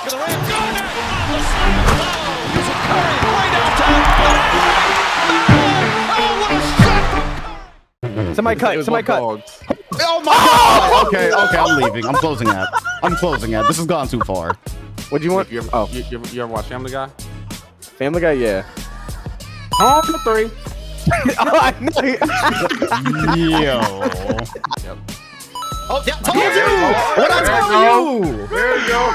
to the rim. Garnett on the slam. Oh, using Curry way downtown. Oh, what a shot from Somebody cut. Oh my God! Okay, I'm leaving. I'm closing out. This has gone too far. What do you want? You ever watch Family Guy? Family Guy, yeah. Home for 3. Oh, I know. Yo. Yep. Oh, yeah, told you! What I told you! There you go.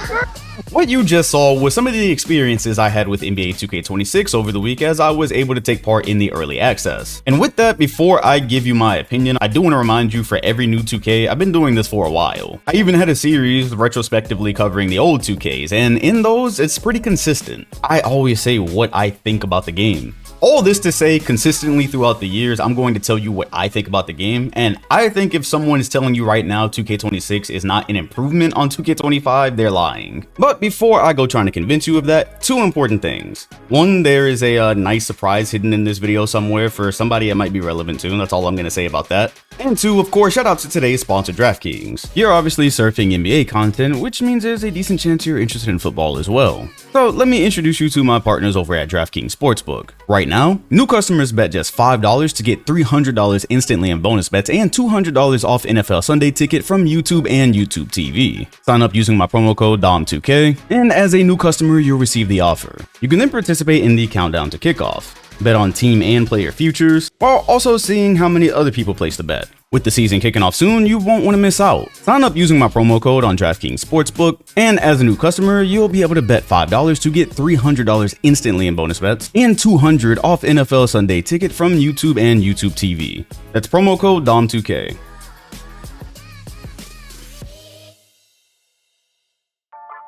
What you just saw was some of the experiences I had with NBA 2K26 over the week as I was able to take part in the early access. And with that, before I give you my opinion, I do want to remind you for every new 2K, I've been doing this for a while. I even had a series retrospectively covering the old 2Ks, and in those, it's pretty consistent. I always say what I think about the game. All this to say, consistently throughout the years, I'm going to tell you what I think about the game, and I think if someone is telling you right now 2K26 is not an improvement on 2K25, they're lying. But before I go trying to convince you of that, 2 important things. 1, there is a nice surprise hidden in this video somewhere for somebody it might be relevant to, and that's all I'm going to say about that. And 2, of course, shout out to today's sponsor, DraftKings. You're obviously surfing NBA content, which means there's a decent chance you're interested in football as well. So let me introduce you to my partners over at DraftKings Sportsbook. Right now, new customers bet just $5 to get $300 instantly in bonus bets and $200 off NFL Sunday Ticket from YouTube and YouTube TV. Sign up using my promo code DOM2K, and as a new customer, you'll receive the offer. You can then participate in the countdown to kickoff, bet on team and player futures, while also seeing how many other people place the bet. With the season kicking off soon, you won't want to miss out. Sign up using my promo code on DraftKings Sportsbook, and as a new customer, you'll be able to bet $5 to get $300 instantly in bonus bets and $200 off NFL Sunday Ticket from YouTube and YouTube TV. That's promo code DOM2K.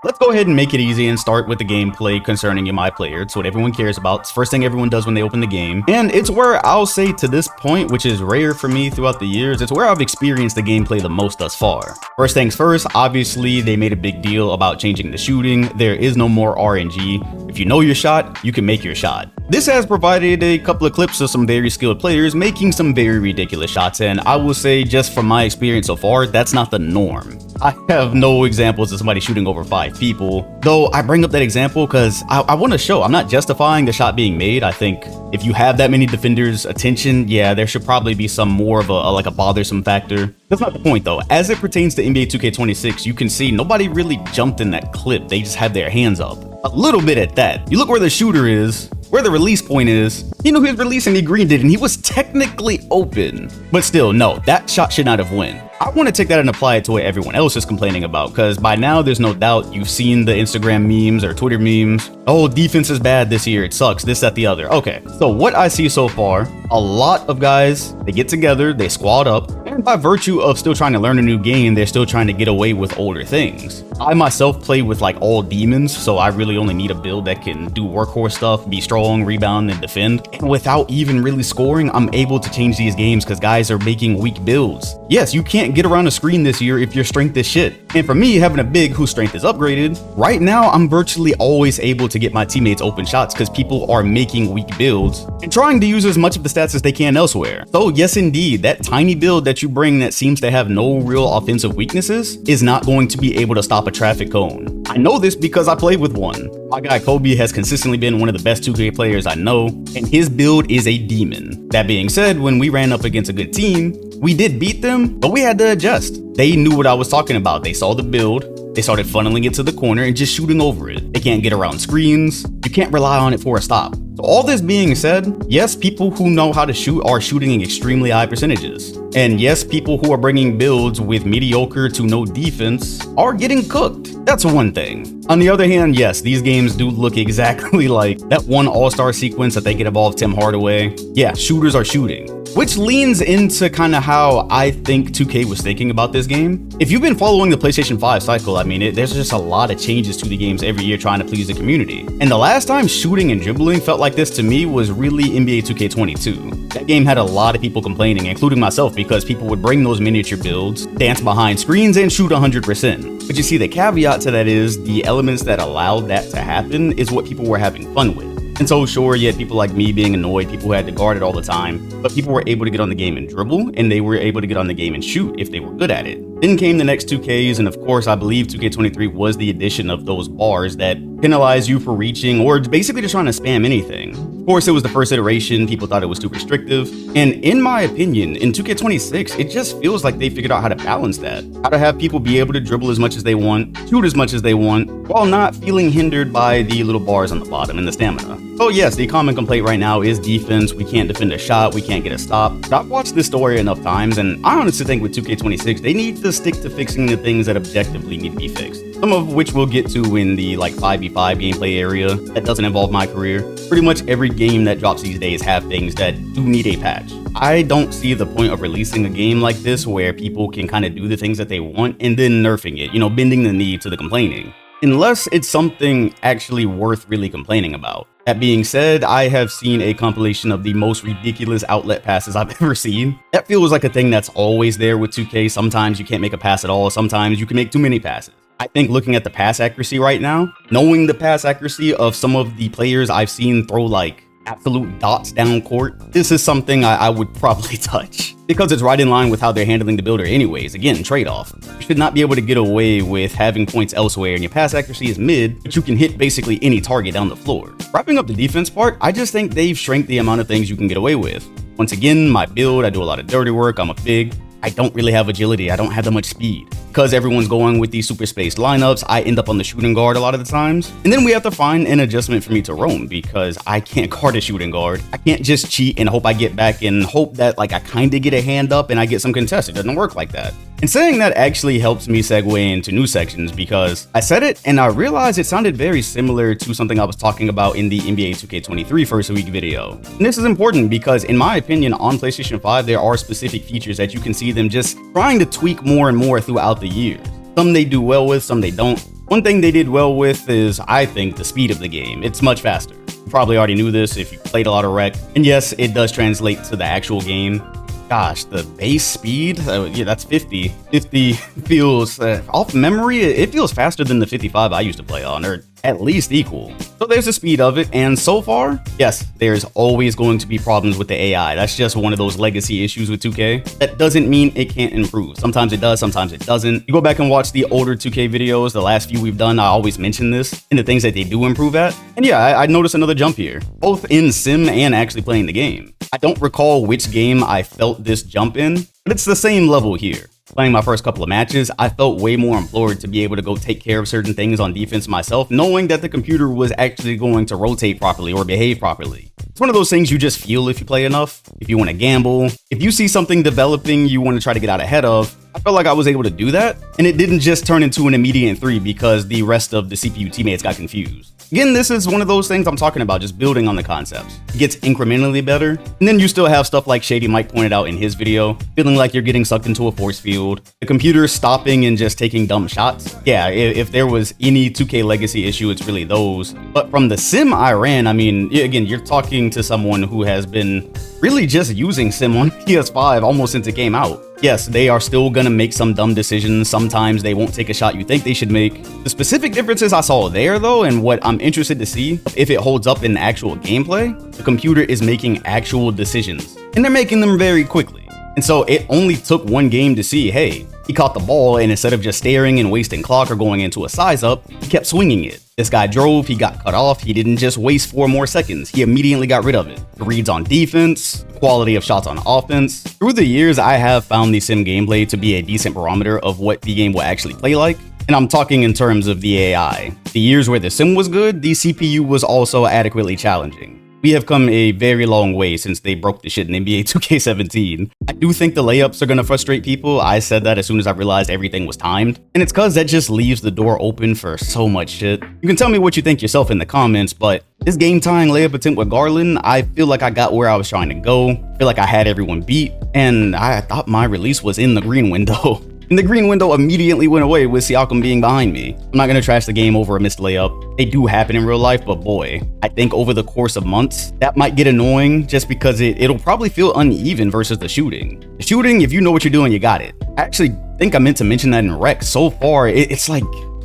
Let's go ahead and make it easy and start with the gameplay concerning my player. It's what everyone cares about. It's the first thing everyone does when they open the game. And it's where I'll say to this point, which is rare for me throughout the years, it's where I've experienced the gameplay the most thus far. First things first, obviously they made a big deal about changing the shooting. There is no more RNG. If you know your shot, you can make your shot. This has provided a couple of clips of some very skilled players making some very ridiculous shots, and I will say just from my experience so far, that's not the norm. I have no examples of somebody shooting over 5 people, though I bring up that example because I want to show I'm not justifying the shot being made. I think if you have that many defenders' attention, yeah, there should probably be some more of a bothersome factor. That's not the point though. As it pertains to NBA 2K26, you can see nobody really jumped in that clip. They just had their hands up. A little bit at that. You look where the shooter is, where the release point is. He knew he was releasing, he greened it, and he was technically open. But still, no, that shot should not have went. I want to take that and apply it to what everyone else is complaining about, because by now there's no doubt you've seen the Instagram memes or Twitter memes. Oh, defense is bad this year, it sucks, this, that, the other. Okay, so what I see so far, a lot of guys, they get together, they squad up, and by virtue of still trying to learn a new game, they're still trying to get away with older things. I myself play with like all demons, so I really only need a build that can do workhorse stuff, be strong, rebound, and defend. And without even really scoring, I'm able to change these games because guys are making weak builds. Yes, you can't get around a screen this year if your strength is shit. And for me, having a big whose strength is upgraded, right now I'm virtually always able to get my teammates open shots because people are making weak builds and trying to use as much of the stats as they can elsewhere. So yes indeed, that tiny build that you bring that seems to have no real offensive weaknesses is not going to be able to stop a traffic cone. I know this because I played with one. My guy Kobe has consistently been one of the best 2K players I know, and his build is a demon. That being said, when we ran up against a good team, we did beat them, but we had to adjust. They knew what I was talking about. They saw the build, they started funneling it to the corner and just shooting over it. They can't get around screens. You can't rely on it for a stop. So all this being said, yes, people who know how to shoot are shooting in extremely high percentages. And yes, people who are bringing builds with mediocre to no defense are getting cooked. That's one thing. On the other hand, yes, these games do look exactly like that one all-star sequence that they get involved Tim Hardaway. Yeah, shooters are shooting. Which leans into kind of how I think 2K was thinking about this game. If you've been following the PlayStation 5 cycle, I mean, there's just a lot of changes to the games every year trying to please the community. And the last time shooting and dribbling felt like this to me was really NBA 2K22. That game had a lot of people complaining, including myself, because people would bring those miniature builds, dance behind screens, and shoot 100%. But you see, the caveat to that is the elements that allowed that to happen is what people were having fun with. And so sure, you had people like me being annoyed, people who had to guard it all the time, but people were able to get on the game and dribble, and they were able to get on the game and shoot if they were good at it. Then came the next 2Ks, and of course I believe 2K23 was the addition of those bars that penalize you for reaching or basically just trying to spam anything. Of course, it was the first iteration, people thought it was too restrictive, and in my opinion, in 2K26, it just feels like they figured out how to balance that. How to have people be able to dribble as much as they want, shoot as much as they want, while not feeling hindered by the little bars on the bottom and the stamina. So yes, the common complaint right now is defense. We can't defend a shot, we can't get a stop. I've watched this story enough times, and I honestly think with 2K26, they need to stick to fixing the things that objectively need to be fixed. Some of which we'll get to in the like 5v5 gameplay area that doesn't involve my career. Pretty much every game that drops these days have things that do need a patch. I don't see the point of releasing a game like this where people can kind of do the things that they want and then nerfing it, bending the knee to the complaining. Unless it's something actually worth really complaining about. That being said, I have seen a compilation of the most ridiculous outlet passes I've ever seen. That feels like a thing that's always there with 2K. Sometimes you can't make a pass at all. Sometimes you can make too many passes. I think looking at the pass accuracy right now, knowing the pass accuracy of some of the players I've seen throw like absolute dots down court, this is something I would probably touch. Because it's right in line with how they're handling the builder anyways. Again, trade-off. You should not be able to get away with having points elsewhere and your pass accuracy is mid, but you can hit basically any target down the floor. Wrapping up the defense part, I just think they've shrank the amount of things you can get away with. Once again, my build, I do a lot of dirty work, I'm a big. I don't really have agility, I don't have that much speed. Because everyone's going with these super spaced lineups, I end up on the shooting guard a lot of the times. And then we have to find an adjustment for me to roam because I can't guard a shooting guard. I can't just cheat and hope I get back and hope that like I kind of get a hand up and I get some contest. It doesn't work like that. And saying that actually helps me segue into new sections because I said it and I realized it sounded very similar to something I was talking about in the NBA 2K23 first week video. And this is important because in my opinion on PlayStation 5 there are specific features that you can see them just trying to tweak more and more throughout the years. Some they do well with, some they don't. One thing they did well with is, I think, the speed of the game. It's much faster. You probably already knew this if you played a lot of Rec. And yes, it does translate to the actual game. Gosh, the base speed, yeah, that's 50. 50 feels, off memory, it feels faster than the 55 I used to play on, or at least equal. So there's the speed of it, and so far, yes, there's always going to be problems with the AI. That's just one of those legacy issues with 2K. That doesn't mean it can't improve. Sometimes it does, sometimes it doesn't. You go back and watch the older 2K videos, the last few we've done, I always mention this, and the things that they do improve at. And yeah, I noticed another jump here, both in sim and actually playing the game. I don't recall which game I felt this jump in, but it's the same level here. Playing my first couple of matches, I felt way more implored to be able to go take care of certain things on defense myself, knowing that the computer was actually going to rotate properly or behave properly. It's one of those things you just feel if you play enough, if you want to gamble, if you see something developing you want to try to get out ahead of. I felt like I was able to do that, and it didn't just turn into an immediate 3 because the rest of the CPU teammates got confused. Again, this is one of those things I'm talking about, just building on the concepts. It gets incrementally better, and then you still have stuff like Shady Mike pointed out in his video, feeling like you're getting sucked into a force field, the computer stopping and just taking dumb shots. Yeah, if there was any 2K legacy issue, it's really those. But from the sim I ran, I mean, again, you're talking to someone who has been really just using sim on PS5 almost since it came out. Yes, they are still gonna make some dumb decisions. Sometimes they won't take a shot you think they should make. The specific differences I saw there though, and what I'm interested to see if it holds up in actual gameplay, the computer is making actual decisions, and they're making them very quickly. And so it only took one game to see, hey, he caught the ball, and instead of just staring and wasting clock or going into a size up, he kept swinging it. This guy drove, he got cut off, he didn't just waste 4 more seconds, he immediately got rid of it. The reads on defense, quality of shots on offense. Through the years, I have found the sim gameplay to be a decent barometer of what the game will actually play like. And I'm talking in terms of the AI. The years where the sim was good, the CPU was also adequately challenging. We have come a very long way since they broke the shit in NBA 2K17. I do think the layups are gonna frustrate people. I said that as soon as I realized everything was timed. And it's cause that just leaves the door open for so much shit. You can tell me what you think yourself in the comments, but this game tying layup attempt with Garland, I feel like I got where I was trying to go. I feel like I had everyone beat, and I thought my release was in the green window. And the green window immediately went away with Siakam being behind me. I'm not gonna trash the game over a missed layup. They do happen in real life, but boy, I think over the course of months, that might get annoying just because it'll probably feel uneven versus the shooting. The shooting, if you know what you're doing, you got it. I actually think I meant to mention that in Rec. So far, it's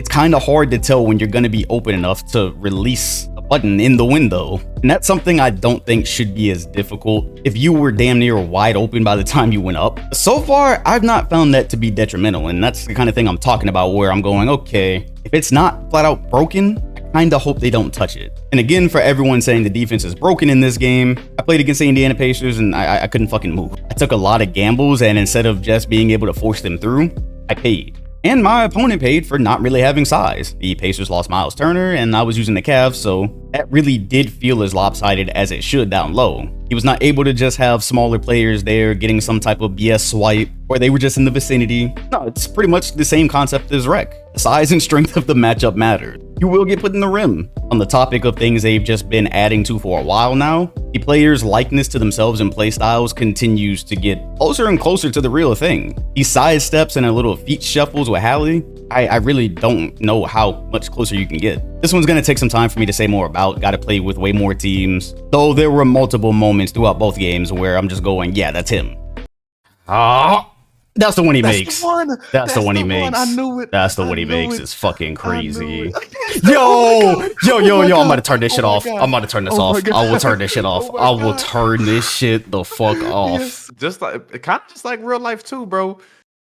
kind of hard to tell when you're gonna be open enough to release a button in the window. And that's something I don't think should be as difficult if you were damn near wide open by the time you went up. So far, I've not found that to be detrimental, and that's the kind of thing I'm talking about where I'm going, okay, if it's not flat out broken, I kinda hope they don't touch it. And again, for everyone saying the defense is broken in this game, I played against the Indiana Pacers and I couldn't fucking move. I took a lot of gambles, and instead of just being able to force them through, I paid. And my opponent paid for not really having size. The Pacers lost Miles Turner, and I was using the Cavs, so that really did feel as lopsided as it should down low. He was not able to just have smaller players there getting some type of BS swipe, or they were just in the vicinity. No, it's pretty much the same concept as Rec. The size and strength of the matchup mattered. You will get put in the rim. On the topic of things they've just been adding to for a while now, the players' likeness to themselves and playstyles continues to get closer and closer to the real thing. These side steps and a little feet shuffles with Hallie, I really don't know how much closer you can get. This one's gonna take some time for me to say more about, gotta play with way more teams. Though there were multiple moments throughout both games where I'm just going, yeah, that's him. Ah, that's the one he makes. That's the one he makes. I knew it. That's the I one he knew makes. it. It's fucking I knew crazy. it. Yo, I'm about to turn this Oh shit my off. God. I'm about to turn this Oh my off. God. I will turn this shit off. Oh my I will God. turn this shit the fuck off. Yes. Just like kind of just like real life too, bro.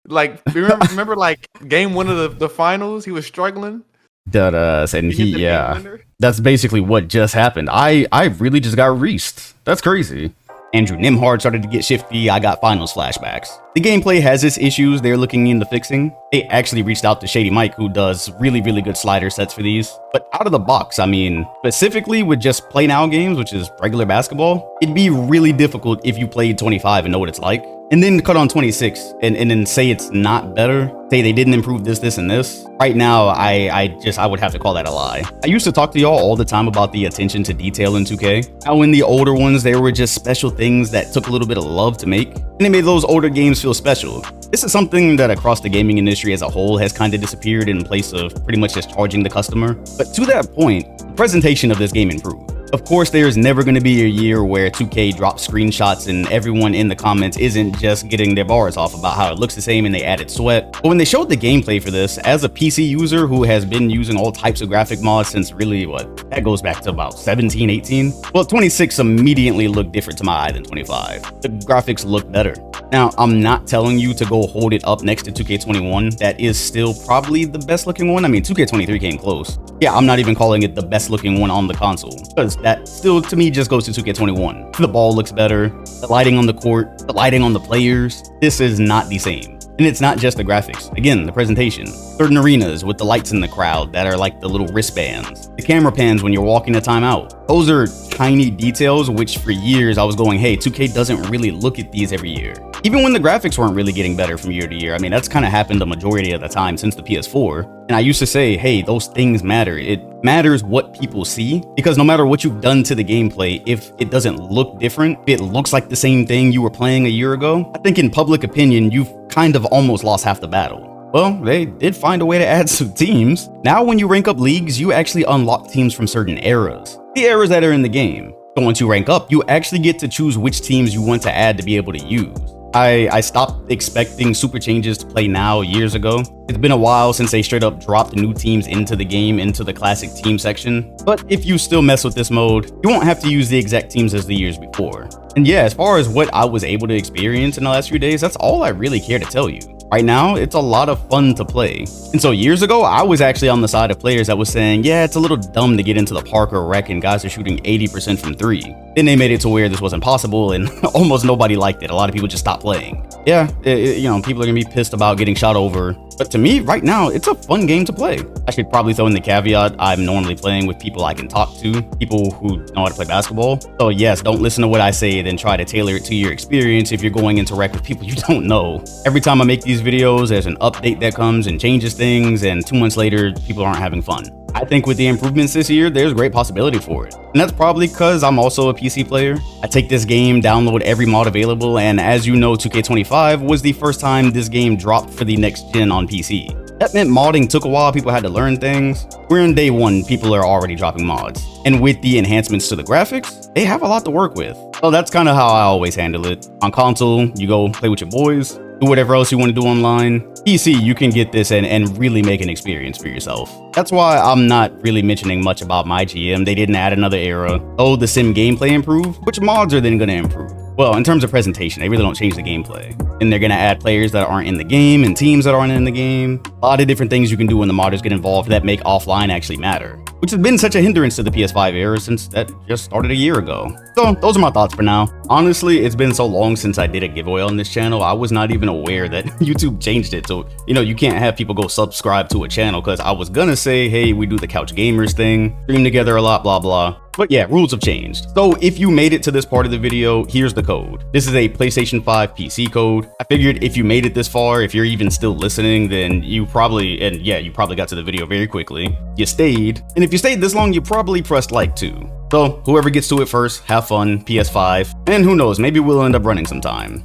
Like remember like game one of the finals, he was struggling. And He hit the game yeah, winner. that's basically what just happened. I really just got reached. That's crazy. Andrew Nimhard started to get shifty. I got finals flashbacks. The gameplay has its issues they're looking into fixing. They actually reached out to Shady Mike, who does really good slider sets for these. But out of the box, I mean, specifically with just play now games, which is regular basketball, it'd be really difficult if you played 25 and know what it's like. And then cut on 26 and then say it's not better. Say they didn't improve this, and this. Right now, I would have to call that a lie. I used to talk to y'all all the time about the attention to detail in 2K. How in the older ones, there were just special things that took a little bit of love to make. And they made those older games feel special. This is something that across the gaming industry as a whole has kind of disappeared in place of pretty much just charging the customer. But to that point, the presentation of this game improved. Of course, there's never going to be a year where 2K drops screenshots and everyone in the comments isn't just getting their bars off about how it looks the same and they added sweat. But when they showed the gameplay for this, as a PC user who has been using all types of graphic mods since really, that goes back to about 17, 18? Well, 26 immediately looked different to my eye than 25. The graphics look better. Now, I'm not telling you to go hold it up next to 2K21. That is still probably the best looking one. I mean, 2K23 came close. Yeah, I'm not even calling it the best looking one on the console, because that still, to me, just goes to 2K21. The ball looks better, the lighting on the court, the lighting on the players. This is not the same. And it's not just the graphics. Again, the presentation. Certain arenas with the lights in the crowd that are like the little wristbands. The camera pans when you're walking a timeout. Those are tiny details which for years I was going, hey, 2K doesn't really look at these every year. Even when the graphics weren't really getting better from year to year. I mean, that's kind of happened the majority of the time since the PS4. And I used to say, hey, those things matter. It matters what people see, because no matter what you've done to the gameplay, if it doesn't look different, if it looks like the same thing you were playing a year ago, I think in public opinion, you've kind of almost lost half the battle. Well, they did find a way to add some teams. Now when you rank up leagues, you actually unlock teams from certain eras. The eras that are in the game. So once you rank up, you actually get to choose which teams you want to add to be able to use. I stopped expecting super changes to play now years ago. It's been a while since they straight up dropped new teams into the game, into the classic team section. But if you still mess with this mode, you won't have to use the exact teams as the years before. And yeah, as far as what I was able to experience in the last few days, that's all I really care to tell you. Right now, it's a lot of fun to play. And so years ago, I was actually on the side of players that was saying, yeah, it's a little dumb to get into the park or rec and guys are shooting 80% from 3. Then they made it to where this wasn't possible and almost nobody liked it. A lot of people just stopped playing. Yeah, people are gonna be pissed about getting shot over. But to me, right now, it's a fun game to play. I should probably throw in the caveat, I'm normally playing with people I can talk to, people who know how to play basketball. So yes, don't listen to what I say, then try to tailor it to your experience if you're going into rec with people you don't know. Every time I make these videos, there's an update that comes and changes things, and 2 months later, people aren't having fun. I think with the improvements this year, there's great possibility for it. And that's probably because I'm also a PC player. I take this game, download every mod available, and as you know, 2K25 was the first time this game dropped for the next gen on PC. That meant modding took a while, people had to learn things. We're in day one, people are already dropping mods. And with the enhancements to the graphics, they have a lot to work with. So that's kind of how I always handle it. On console, you go play with your boys. do whatever else you want to do online. PC, you can get this and really make an experience for yourself. That's why I'm not really mentioning much about my GM. They didn't add another era. Oh, the sim gameplay improved? Which mods are then going to improve? Well, in terms of presentation, they really don't change the gameplay. And they're going to add players that aren't in the game and teams that aren't in the game. A lot of different things you can do when the modders get involved that make offline actually matter, which has been such a hindrance to the PS5 era since that just started a year ago. So those are my thoughts for now. Honestly, it's been so long since I did a giveaway on this channel, I was not even aware that YouTube changed it. So, you know, you can't have people go subscribe to a channel, because I was gonna say, hey, we do the Couch Gamers thing, stream together a lot, blah, blah. But yeah, rules have changed. So if you made it to this part of the video, here's the code. This is a PlayStation 5 PC code. I figured if you made it this far, if you're even still listening, then you probably got to the video very quickly. You stayed. And if you stayed this long, you probably pressed like too. So whoever gets to it first, have fun, PS5. And who knows, maybe we'll end up running sometime.